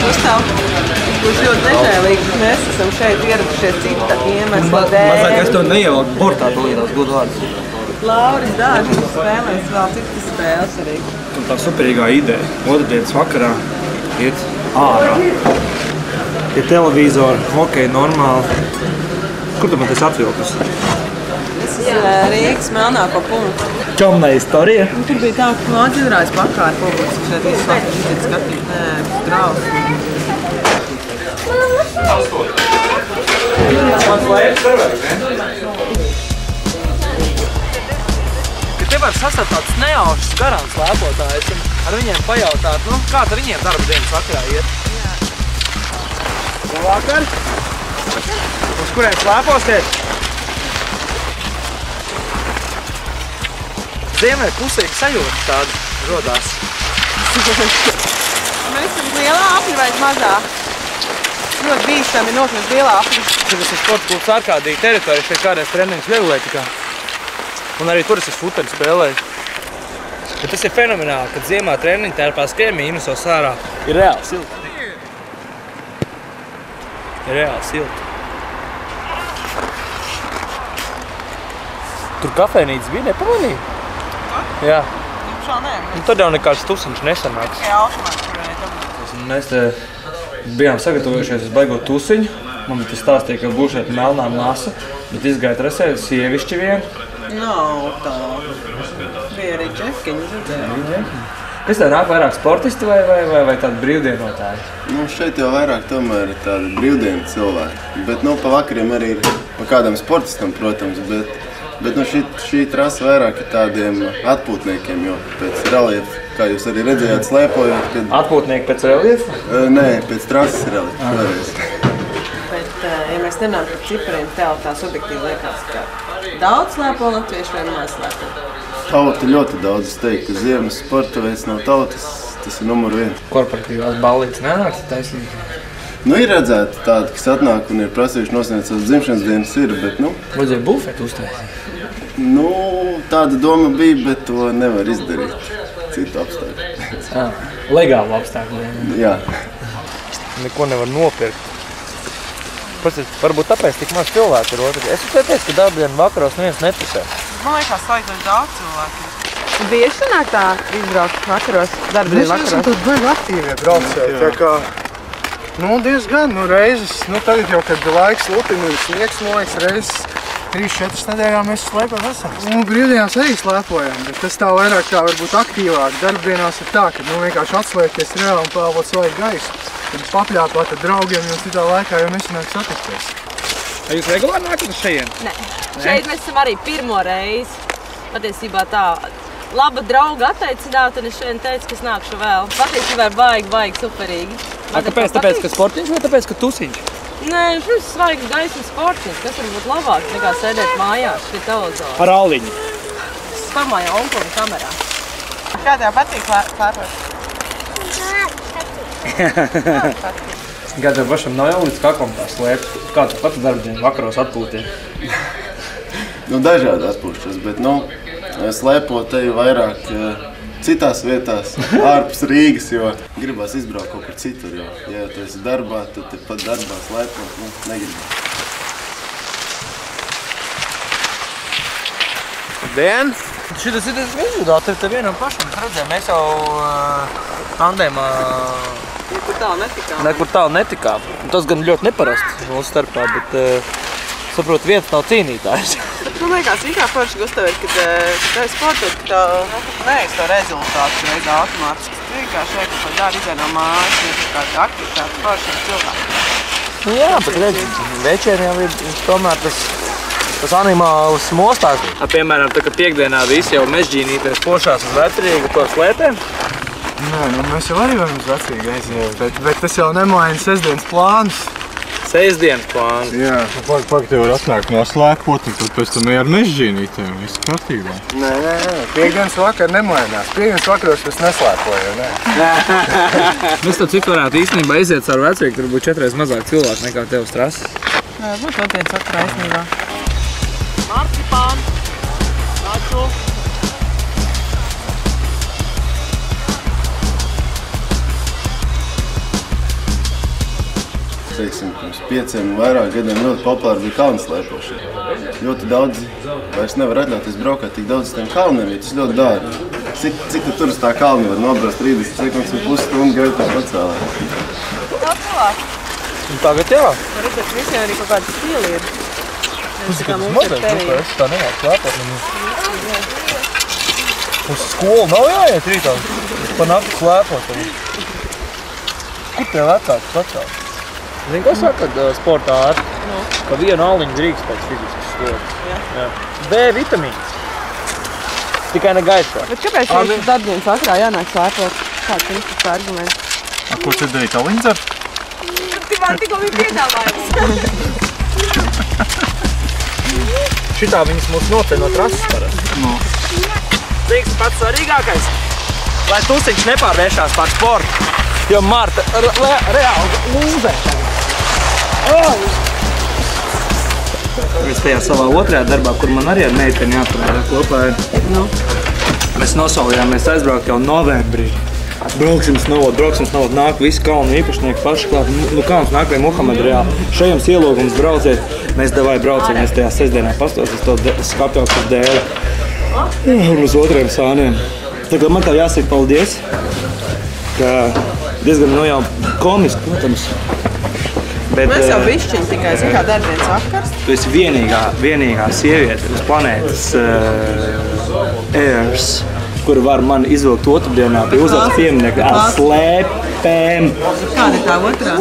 Gustav, būs ļoti nežēlīgi, ka mēs esam šeit ieradušies cita iemesla dēļ. Mazāk es to neievalku bortā to lietās godu vārdu. Lauris Dārziņš spēlēs vēl citas spēles arī. Un tā superīgā ideja. Otrdienas vakarā iet ārā. Ir televizori, hokeja normāli. Kur tu man tas atvilkus? Tas ir Rīgas melnāko punktu. Čomna istorija. Tur bija tā, ka Māģidrājas pakārt publiski šeit visu vakaru šeit skatīt. Nē, tas drausmīgi. Ka te var sastapt tāds nejaušs garants lēpotājs un ar viņiem pajautāt, nu, kā tad viņiem darba dienas vakarā iet. Labvakar! Uz kuriem slēposiet? Ziemē pusīgi sajūta tāda rodās. Mēs esam lielā apļa vai mazā? Ļoti bīstami nokļūt lielā apļa. Šis ir sporta klubs Arkādija teritorija, šeit kādreiz treniņš viegulētikā. Un arī tur es futbolu spēlēju. Bet tas ir fenomenāli, kad ziemā treniņu tērpā skrien mīnusos ārā. Ir reāli silti. Ir reāli silti. Tur kafejnīcas bija, nepamanīja? Jā. Šā nē. Un tad jau nekāds tusiņš nesanāks. Tikai aušmāk turēja tam. Mēs te bijām sagatavojušies uz baigot tusiņu. Man tas stāstīja, ka būs šeit melnā nasa, bet izgāja trasēt sievišķi vien. Nav tā. Bija arī džekiņi, redzēja. Kas tev nāk vairāk sportisti vai tādi brīvdienotāji? Nu, šeit jau vairāk tomēr ir tādi brīvdienu cilvēki. Bet, nu, pa vakariem arī ir pa kādam sportistam, protams, bet nu, šī trasa vairāk ir tādiem atpūtniekiem, jo pēc reliefa, kā jūs arī redzējāt, slēpojot, kad... Atpūtnieki pēc reliefa? Nē, pēc trases reliefa. Bet, ja mēs nenāk par cipariem, tev tā subjektīvi liekas, ka daudz slēpo latviešu vai maz slēpo? Tauta ļoti daudz, es teiktu, ka ziemas sporta veids nav tautas, tas ir numur 1. Korporatīvās ballītes nenāks taisnīgi? Nu, ir redzēti tādi, kas atnāk un ir prasījuši nosniegt savas dzimšanas dienas ir, bet, nu... Vajadzēja bufetu uztaisīt? Nu, tāda doma bija, bet to nevar izdarīt citu apstākļu. Legāli apstākļi? Jā. Neko nevar nopirkt. Varbūt tāpēc tik maz cilvēku ir otrs. Es teicu, ka darbdienu vakaros neviens netusē. Man liekas, salīdzinoši daudz cilvēku. Bieži sanāk tā izbraukt vakaros, darbdienu vakaros? Mēs esam tad baigi aktīvie braucēji, tā kā, nu, diezgan, nu, reizes, nu, tagad jau, kad laiks lutina un sniegs, man liekas, reizes 3-4 nedēļā mēs slēpam esam. Nu, brīvdienās arī slēpojam, bet tas tā vairāk tā varbūt aktīvāk. Darbdienās ir tā, ka, nu, vienkārši atslēgties reāli un pēlvot svaigu gaisu. Tad papļāpāt ar draugiem, jo citā laikā jau nesanāk satikties. Vai jūs regulāri nākat uz šajien? Nē. Šeit mēs esam arī pirmo reizi. Patiesībā tā laba drauga atteicināta, un es šodien teicu, ka es nākšu vēl. Patiesībā ir baigi superīgi. Kāpēc? Tāpēc, ka sportiņš vai tāpēc, ka tusiņš? Nē, šis svaigs gaisa un sportiņš. Kas var būt labāk nekā sēdēt mājās pie televizora? Ar auliņu. Es pamāju onkuli kamerā. Kā tev patīk slēpot? Kā tev pašam nav jau līdz kaklam tā slēpt? Kā tu pats darbdienu vakaros atpūties? Nu, dažādi atpūšas, bet, nu, slēpot teju vairāk citās vietās, ārpus Rīgas, jo gribās izbraukt kaut kur citur, jo, ja tu esi darbā, tad pat darbā slēpot, nu, negribās. Dien! Šitas ir izjūdāt, ir te vienam pašam. Redzēju, mēs jau tandēmā nekur tālu netikām. Tas gan ļoti neparasts mūsu starpā, bet saprotu, viens nav cīnītājs. Bet man liekas, kā forši, Gustav, ir, kad tev sportot, ka tev nevis to rezultātu reiz automātiski. Tu vienkārši vajag kaut dari izēj no mājas, un ir kāda aktivitāte foršiem cilvēkiem. Nu jā, bet redzi, večēr jau ir tomēr tas animāls mostās. Piemēram, tā, ka piekdienā visi jau mežģīnīties pošās uz Vecrīgu to slēpēm. Nē, nu, mēs jau arī varam uz Vecrīgu aiziet, bet tas jau nemaina sestdienas plānus. Sestdienas plāns. Jā. Pag tev var atnākt noslēpot, un tad pēc tam ar mežģīnītēm, viss kārtībā. Nē, piekdienas vakar nemainās. Piekdienas vakaros mēs neslēpojam, nē. Mēs to cik varētu īstenībā iziet caur Vecrīgu, tur būtu 4 reizes mazāk cilvēku nekā tev uz trases. Jā, būtu otrdienas vakarā īstenībā. Marcipāns, naču. teiksim, pirms 5 un vairāk gadiem ļoti populāri bija kalnu slēpošana. Ļoti daudzi vairs nevar atļauties braukāt tik daudz uz tiem kalniem, jo tas ļoti dārgi. Cik tu tur uz tā kalna var nobraukt 30 sekundes un pusstundu gaitā pacēlēt? Tā cilvēk. Un tagad jā. Var redzēt, ka visiem arī kaut kāda stila ir. Tas ir mazliet grupā, es tā nevajag slēpot. Uz skolu nav jāiet rītā. Pa nakti slēpot. Kur tie vecāki pacēl? Zini, ko saka sportā ārti? Ka vienu aliņu drīkst pēc fiziskas slogas. Jā. B vitamīns. Tikai ne gaisā. Bet kāpēc jums darbdienas vakarā jānāk slēpot? Kāds ir tas arguments? Ko tu darīt, aliņu dzert? Man tikko bija piedāvājums. Šitā viņas mūs noceļ no trases parasti. Cik pats svarīgākais, lai tusiņš nepārvēršās par sportu. Jo Marta reāli lūzē. Es tajā savā otrajā darbā, kur man arī ar meiteni jāpanādā kopā ir. Mēs nosolījāmies aizbraukt jau novembrī. Brauksim snovot, nāk visi kalnu īpašnieki paši klāt. Kalns nāk pie Muhameda reāli. Šajums ielūgums brauciet. Mēs davai brauciet, mēs tajā sestdienā pastos uz to skapjauku uz dēli. Un uz otriem sāniem. Tagad man tā jāsaka paldies, ka diezgan jau komiski, protams. Bet, mēs jau bišķiņi tikai, kā darbdienas vakars. Tu esi vienīgā sieviete uz planētas Airs, kura var mani izvilkt otrdienā pie uzvaras pieminiekta ar slēpēm. Kāda ir tā otrā?